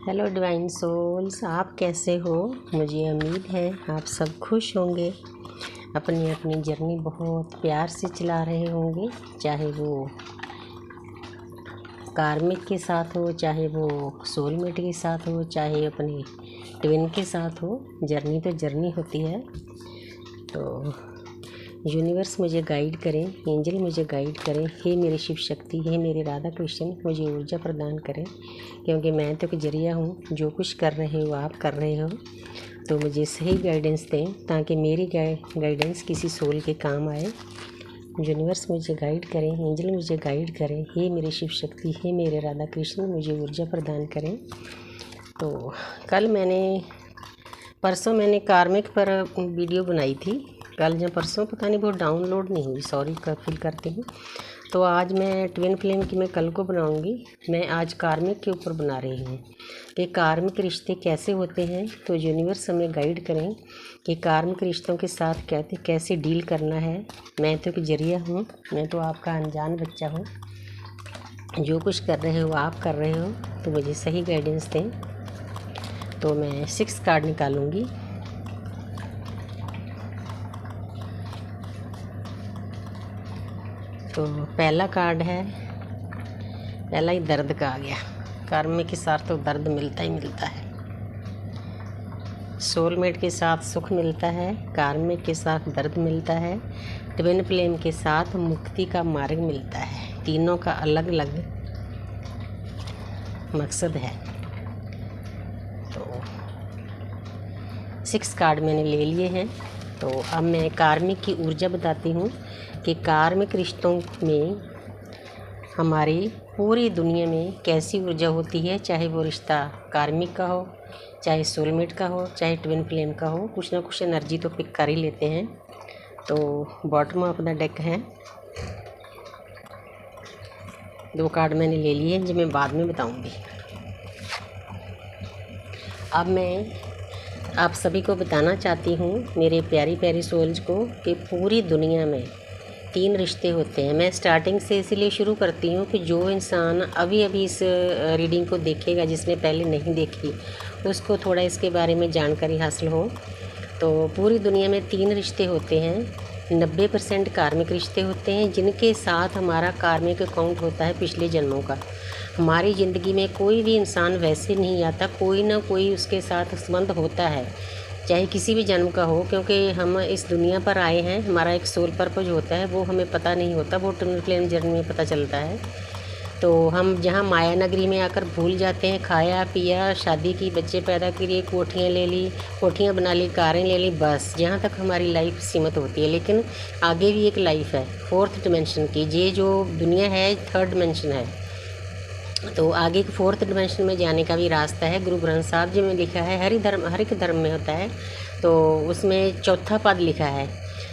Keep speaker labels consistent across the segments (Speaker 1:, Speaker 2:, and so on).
Speaker 1: Hello divine souls, आप कैसे हो। मुझे उम्मीद है आप सब खुश होंगे, अपनी अपनी जर्नी बहुत प्यार से चला रहे होंगे, चाहे वो कार्मिक के साथ हो, चाहे वो सोलमेट के साथ हो, चाहे अपने ट्विन के साथ हो। जर्नी तो जर्नी होती है। तो यूनिवर्स मुझे गाइड करें, एंजल मुझे गाइड करें, हे मेरी शिव शक्ति, हे मेरे राधा कृष्ण मुझे ऊर्जा प्रदान करें, क्योंकि मैं तो एक जरिया हूँ। जो कुछ कर रहे हो आप कर रहे हो, तो मुझे सही गाइडेंस दें ताकि मेरी गाइडेंस किसी सोल के काम आए। यूनिवर्स मुझे गाइड करें, एंजल मुझे गाइड करें, हे मेरी शिव शक्ति, हे मेरे राधा कृष्ण मुझे ऊर्जा प्रदान करें। तो परसों मैंने कार्मिक पर वीडियो बनाई थी। कल या परसों पता नहीं, वो डाउनलोड नहीं हुई, सॉरी का फील करती हूँ। तो आज मैं ट्विन फ्लेम की मैं कल को बनाऊँगी। मैं आज कार्मिक के ऊपर बना रही हूँ कि कार्मिक रिश्ते कैसे होते हैं। तो यूनिवर्स हमें गाइड करें कि कार्मिक रिश्तों के साथ कैसे डील करना है। मैं तो एक जरिया हूँ, मैं तो आपका अनजान बच्चा हूँ। जो कुछ कर रहे हो आप कर रहे हो, तो मुझे सही गाइडेंस दें। तो मैं 6 कार्ड निकालूंगी। तो पहला कार्ड है, पहला ही दर्द का आ गया। कार्मिक के साथ तो दर्द मिलता ही मिलता है। सोलमेट के साथ सुख मिलता है, कार्मिक के साथ दर्द मिलता है, ट्विन फ्लेम के साथ मुक्ति का मार्ग मिलता है। तीनों का अलग अलग मकसद है। तो 6 कार्ड मैंने ले लिए हैं। तो अब मैं कार्मिक की ऊर्जा बताती हूँ कि कार्मिक रिश्तों में हमारी पूरी दुनिया में कैसी ऊर्जा होती है। चाहे वो रिश्ता कार्मिक का हो, चाहे सोलमेट का हो, चाहे ट्विन फ्लेम का हो, कुछ ना कुछ एनर्जी तो पिक कर ही लेते हैं। तो बॉटम ऑफ द डेक है। 2 कार्ड मैंने ले लिए हैं जो मैं बाद में बताऊंगी। अब मैं आप सभी को बताना चाहती हूँ, मेरे प्यारी प्यारी सोल्स को, कि पूरी दुनिया में 3 रिश्ते होते हैं। मैं स्टार्टिंग से इसीलिए शुरू करती हूँ कि जो इंसान अभी अभी इस रीडिंग को देखेगा, जिसने पहले नहीं देखी, उसको थोड़ा इसके बारे में जानकारी हासिल हो। तो पूरी दुनिया में 3 रिश्ते होते हैं। 90% कार्मिक रिश्ते होते हैं, जिनके साथ हमारा कार्मिक अकाउंट होता है पिछले जन्मों का। हमारी ज़िंदगी में कोई भी इंसान वैसे नहीं आता, कोई ना कोई उसके साथ संबंध होता है, चाहे किसी भी जन्म का हो, क्योंकि हम इस दुनिया पर आए हैं। हमारा एक सोल पर्पज होता है, वो हमें पता नहीं होता, वो ट्विन फ्लेम जर्नी में पता चलता है। तो हम जहाँ माया नगरी में आकर भूल जाते हैं, खाया पिया, शादी की, बच्चे पैदा किए, कोठियाँ ले ली, कोठियाँ बना ली, कारें ले ली, बस यहाँ तक हमारी लाइफ सीमित होती है। लेकिन आगे भी एक लाइफ है 4th डिमेंशन की। ये जो दुनिया है 3rd डिमेंशन है। तो आगे 4th डिमेंशन में जाने का भी रास्ता है। गुरु ग्रंथ साहब जी में लिखा है, हर एक धर्म में होता है। तो उसमें 4था पद लिखा है।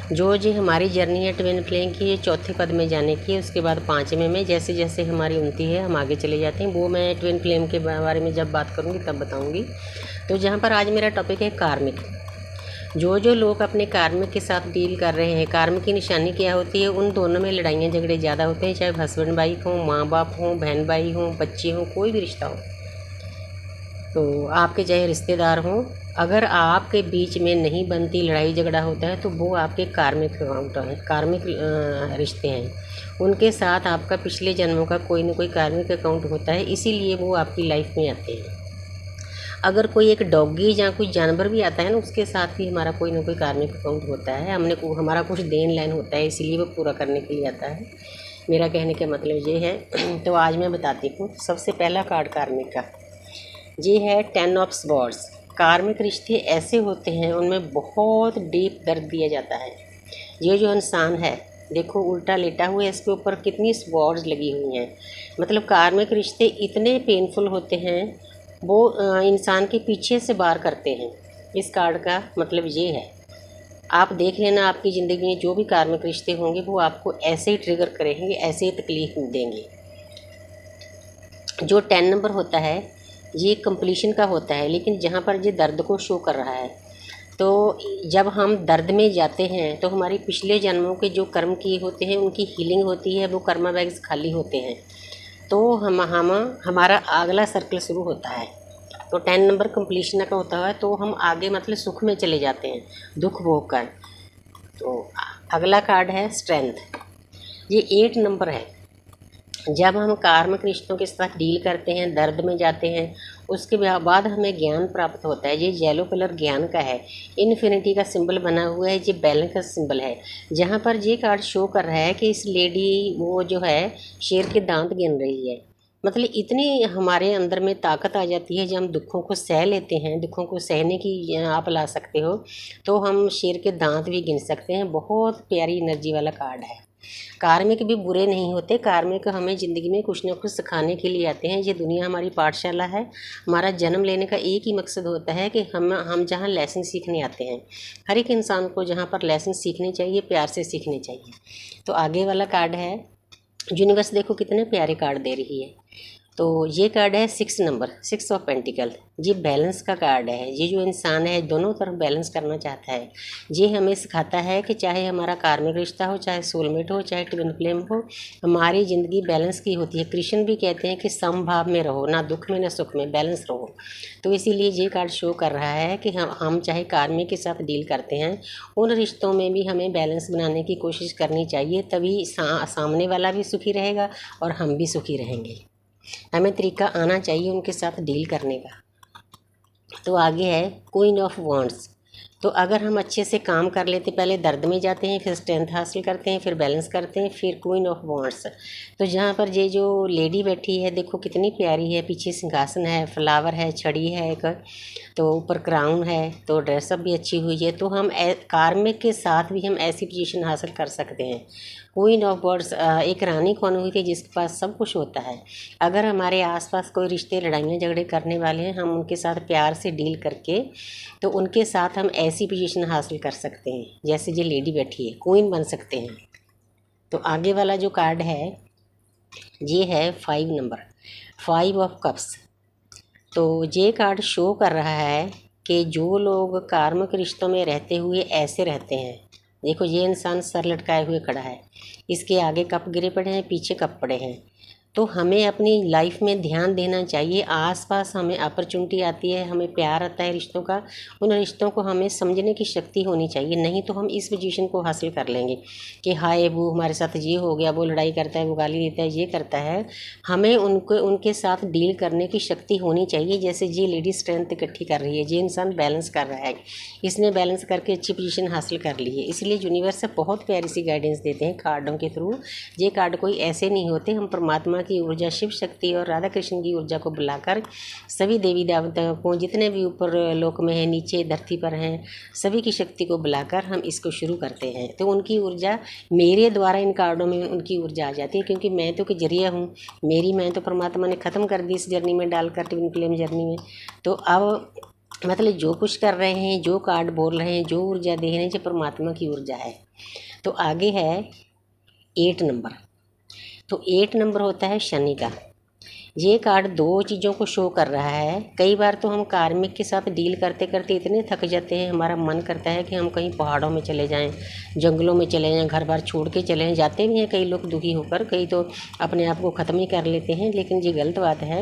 Speaker 1: जो हमारी जर्नी है ट्विन फ्लेम की, ये 4थे पद में जाने की है। उसके बाद 5वें में जैसे जैसे हमारी उन्नति है हम आगे चले जाते हैं। वो मैं ट्विन फ्लेम के बारे में जब बात करूँगी तब बताऊँगी। तो जहाँ पर आज मेरा टॉपिक है कार्मिक। जो लोग अपने कार्मिक के साथ डील कर रहे हैं, कार्मिक की निशानी क्या होती है, उन दोनों में लड़ाइयाँ झगड़े ज़्यादा होते हैं। चाहे हस्बैंड वाइफ हों, माँ बाप हों, बहन भाई हों, बच्चे हों, कोई भी रिश्ता हो, तो आपके चाहे रिश्तेदार हों, अगर आपके बीच में नहीं बनती, लड़ाई झगड़ा होता है, तो वो आपके कार्मिक अकाउंट हैं, कार्मिक रिश्ते हैं। उनके साथ आपका पिछले जन्मों का कोई ना कोई कार्मिक अकाउंट होता है, इसीलिए वो आपकी लाइफ में आते हैं। अगर कोई एक डॉगी या कोई जानवर भी आता है ना, उसके साथ भी हमारा कोई ना कोई कार्मिक अकाउंट होता है। हमारा कुछ देन लेन होता है, इसीलिए वो पूरा करने के लिए आता है। मेरा कहने का मतलब ये है। तो आज मैं बताती हूँ। सबसे पहला कार्ड कार्मिक का ये है 10 ऑफ स्वॉर्ड्स। कार्मिक रिश्ते ऐसे होते हैं, उनमें बहुत डीप दर्द दिया जाता है। ये जो इंसान है, देखो उल्टा लेटा हुआ है, इसके ऊपर कितनी स्वॉर्ड्स लगी हुई हैं। मतलब कार्मिक रिश्ते इतने पेनफुल होते हैं, वो इंसान के पीछे से वार करते हैं। इस कार्ड का मतलब ये है। आप देख लेना, आपकी ज़िंदगी में जो भी कार्मिक रिश्ते होंगे वो आपको ऐसे ही ट्रिगर करेंगे, ऐसे ही तकलीफ देंगे। जो 10 नंबर होता है, ये कंप्लीशन का होता है, लेकिन जहाँ पर ये दर्द को शो कर रहा है। तो जब हम दर्द में जाते हैं, तो हमारी पिछले जन्मों के जो कर्म किए होते हैं, उनकी हीलिंग होती है, वो कर्मा बैग्स खाली होते हैं। तो हमारा अगला सर्कल शुरू होता है। तो 10 नंबर कंप्लीशन का होता है, तो हम आगे मतलब सुख में चले जाते हैं दुख भोग कर। तो अगला कार्ड है स्ट्रेंथ, ये 8 नंबर है। जब हम कार्मिक रिश्तों के साथ डील करते हैं, दर्द में जाते हैं, उसके बाद हमें ज्ञान प्राप्त होता है। ये येलो कलर ज्ञान का है, इन्फिनिटी का सिंबल बना हुआ है, ये बैलेंस का सिंबल है। जहाँ पर ये कार्ड शो कर रहा है कि इस लेडी वो जो है शेर के दांत गिन रही है। मतलब इतनी हमारे अंदर में ताकत आ जाती है जब हम दुखों को सह लेते हैं। दुखों को सहने की आप ला सकते हो, तो हम शेर के दांत भी गिन सकते हैं। बहुत प्यारी एनर्जी वाला कार्ड है। कार्मिक भी बुरे नहीं होते, कार्मिक हमें ज़िंदगी में कुछ ना कुछ सिखाने के लिए आते हैं। ये दुनिया हमारी पाठशाला है। हमारा जन्म लेने का एक ही मकसद होता है कि हम जहाँ लेसन सीखने आते हैं। हर एक इंसान को जहाँ पर लेसन सीखने चाहिए, प्यार से सीखने चाहिए। तो आगे वाला कार्ड है यूनिवर्स, देखो कितने प्यारे कार्ड दे रही है। तो ये कार्ड है 6 नंबर, 6 ऑफ पेंटिकल। ये बैलेंस का कार्ड है। ये जो इंसान है दोनों तरफ बैलेंस करना चाहता है। ये हमें सिखाता है कि चाहे हमारा कार्मिक रिश्ता हो, चाहे सोलमेट हो, चाहे ट्विन फ्लेम हो, हमारी ज़िंदगी बैलेंस की होती है। कृष्ण भी कहते हैं कि समभाव में रहो, ना दुख में ना सुख में, बैलेंस रहो। तो इसीलिए ये कार्ड शो कर रहा है कि हम चाहे कार्मिक के साथ डील करते हैं, उन रिश्तों में भी हमें बैलेंस बनाने की कोशिश करनी चाहिए। तभी सामने वाला भी सुखी रहेगा और हम भी सुखी रहेंगे। हमें तरीका आना चाहिए उनके साथ डील करने का। तो आगे है क्वीन ऑफ वॉन्ड्स। तो अगर हम अच्छे से काम कर लेते, पहले दर्द में जाते हैं, फिर स्ट्रेंथ हासिल करते हैं, फिर बैलेंस करते हैं, फिर क्वीन ऑफ वॉन्ड्स। तो जहाँ पर ये जो लेडी बैठी है देखो कितनी प्यारी है। पीछे सिंहासन है, फ्लावर है, छड़ी है एक, तो ऊपर क्राउन है, तो ड्रेसअप भी अच्छी हुई है। तो हम कार्मिक के साथ भी हम ऐसी पोजीशन हासिल कर सकते हैं। क्वीन ऑफ वॉन्ड्स एक रानी कौन हुई थी जिसके पास सब कुछ होता है। अगर हमारे आसपास कोई रिश्ते लड़ाइयाँ झगड़े करने वाले हैं, हम उनके साथ प्यार से डील करके तो उनके साथ हम ऐसी पोजीशन हासिल कर सकते हैं जैसे ये लेडी बैठी है, क्वीन बन सकते हैं। तो आगे वाला जो कार्ड है ये है 5 नंबर, 5 ऑफ कप्स। तो ये कार्ड शो कर रहा है कि जो लोग कार्मिक रिश्तों में रहते हुए ऐसे रहते हैं, देखो ये इंसान सर लटकाए हुए खड़ा है, इसके आगे कप गिरे पड़े हैं, पीछे कप पड़े हैं। तो हमें अपनी लाइफ में ध्यान देना चाहिए। आसपास हमें अपॉर्चुनिटी आती है, हमें प्यार आता है रिश्तों का, उन रिश्तों को हमें समझने की शक्ति होनी चाहिए। नहीं तो हम इस पोजीशन को हासिल कर लेंगे कि हाय वो हमारे साथ ये हो गया, वो लड़ाई करता है, वो गाली देता है, ये करता है। हमें उनके साथ डील करने की शक्ति होनी चाहिए। जैसे ये लेडी स्ट्रेंथ इकट्ठी कर रही है, ये इंसान बैलेंस कर रहा है, इसने बैलेंस करके अच्छी पोजीशन हासिल कर ली है। इसलिए यूनिवर्स से बहुत प्यारी सी गाइडेंस देते हैं कार्डों के थ्रू। ये कार्ड कोई ऐसे नहीं होते, हम परमात्मा की ऊर्जा, शिव शक्ति और राधा कृष्ण की ऊर्जा को बुलाकर सभी देवी देवताओं को, जितने भी ऊपर लोक में हैं, नीचे धरती पर हैं, सभी की शक्ति को बुलाकर हम इसको शुरू करते हैं। तो उनकी ऊर्जा मेरे द्वारा इन कार्डों में उनकी ऊर्जा आ जाती है, क्योंकि मैं तो कि जरिया हूँ, मैं तो परमात्मा ने ख़त्म कर दी इस जर्नी में डालकर, ट्विन फ्लेम जर्नी में। तो अब मतलब जो कुछ कर रहे हैं, जो कार्ड बोल रहे हैं, जो ऊर्जा दे रहे हैं, जो परमात्मा की ऊर्जा है। तो आगे है 8 नंबर। तो 8 नंबर होता है शनि का। ये कार्ड दो चीज़ों को शो कर रहा है। कई बार तो हम कार्मिक के साथ डील करते करते इतने थक जाते हैं, हमारा मन करता है कि हम कहीं पहाड़ों में चले जाएं, जंगलों में चले जाएं, घर बार छोड़ के चले जाते भी हैं कई लोग दुखी होकर, कई तो अपने आप को ख़त्म ही कर लेते हैं। लेकिन ये गलत बात है।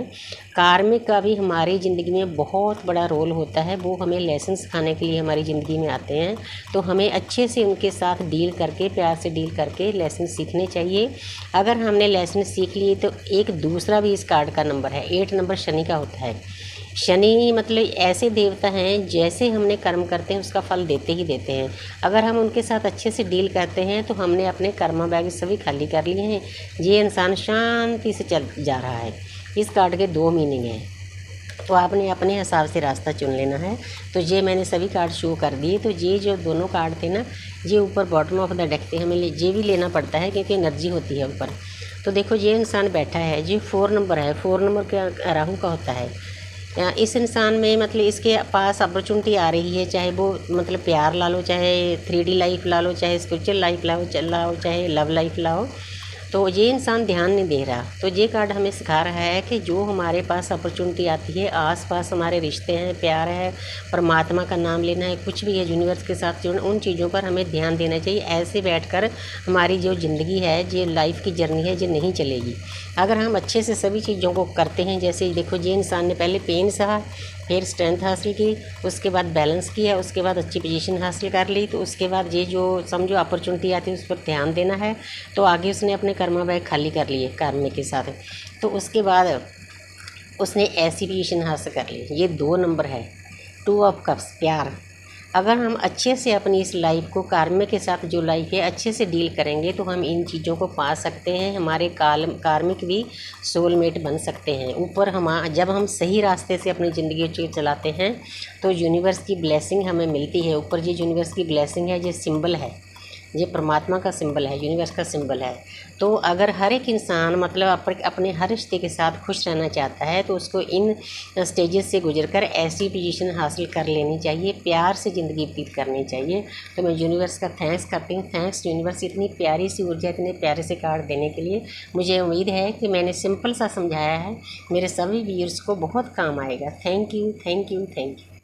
Speaker 1: कार्मिक का भी हमारी ज़िंदगी में बहुत बड़ा रोल होता है। वो हमें लेसन सिखाने के लिए हमारी ज़िंदगी में आते हैं। तो हमें अच्छे से उनके साथ डील करके, प्यार से डील करके लेसन सीखने चाहिए। अगर हमने लेसन सीख लिए तो एक दूसरा भी इस कार्ड का नंबर है 8 नंबर शनि का होता है। शनि मतलब ऐसे देवता हैं, जैसे हमने कर्म करते हैं उसका फल देते ही देते हैं। अगर हम उनके साथ अच्छे से डील करते हैं तो हमने अपने कर्मा बैग सभी खाली कर लिए हैं। ये इंसान शांति से चल जा रहा है। इस कार्ड के 2 मीनिंग हैं, तो आपने अपने हिसाब से रास्ता चुन लेना है। तो ये मैंने सभी कार्ड शो कर दिए। तो ये जो दोनों कार्ड थे ना, ये ऊपर बॉटम ऑफ द डेक थे, हमें ये भी लेना पड़ता है क्योंकि एनर्जी होती है ऊपर। तो देखो ये इंसान बैठा है, ये 4 नंबर है। 4 नंबर का राहु का होता है। इस इंसान में मतलब इसके पास अपॉर्चुनिटी आ रही है, चाहे वो मतलब प्यार ला लो, चाहे 3D लाइफ ला लो, चाहे स्पिरिचुअल लाइफ लाओ, चाहे लव लाइफ लाओ। तो ये इंसान ध्यान नहीं दे रहा। तो ये कार्ड हमें सिखा रहा है कि जो हमारे पास अपॉर्चुनिटी आती है, आसपास हमारे रिश्ते हैं, प्यार है, परमात्मा का नाम लेना है, कुछ भी है, यूनिवर्स के साथ जुड़ना, उन चीज़ों पर हमें ध्यान देना चाहिए। ऐसे बैठकर हमारी जो ज़िंदगी है, जो लाइफ की जर्नी है, ये नहीं चलेगी। अगर हम अच्छे से सभी चीज़ों को करते हैं, जैसे देखो ये इंसान ने पहले पेन सहा, फिर स्ट्रेंथ हासिल की, उसके बाद बैलेंस किया, उसके बाद अच्छी पोजीशन हासिल कर ली। तो उसके बाद ये जो समझो अपॉर्चुनिटी आती है उस पर ध्यान देना है। तो आगे उसने अपने कर्मा बैग खाली कर लिए कार्मे के साथ। तो उसके बाद उसने ऐसी पोजीशन हासिल कर ली। ये 2 नंबर है, 2 ऑफ कप्स, प्यार। अगर हम अच्छे से अपनी इस लाइफ को कार्मिक के साथ जो लाइफ है अच्छे से डील करेंगे तो हम इन चीज़ों को पा सकते हैं। हमारे कार्मिक भी सोलमेट बन सकते हैं। ऊपर हम जब हम सही रास्ते से अपनी ज़िंदगी को चलाते हैं तो यूनिवर्स की ब्लेसिंग हमें मिलती है। ऊपर ये यूनिवर्स की ब्लेसिंग है, ये सिंबल है, ये परमात्मा का सिंबल है, यूनिवर्स का सिंबल है। तो अगर हर एक इंसान मतलब अपने हर रिश्ते के साथ खुश रहना चाहता है तो उसको इन स्टेजेस से गुजरकर ऐसी पोजीशन हासिल कर लेनी चाहिए, प्यार से ज़िंदगी व्यतीत करनी चाहिए। तो मैं यूनिवर्स का थैंक्स करती हूँ। थैंक्स यूनिवर्स, इतनी प्यारी सी ऊर्जा, इतने प्यारे से कार्ड देने के लिए। मुझे उम्मीद है कि मैंने सिंपल सा समझाया है, मेरे सभी व्यूअर्स को बहुत काम आएगा। Thank you, thank you, thank you.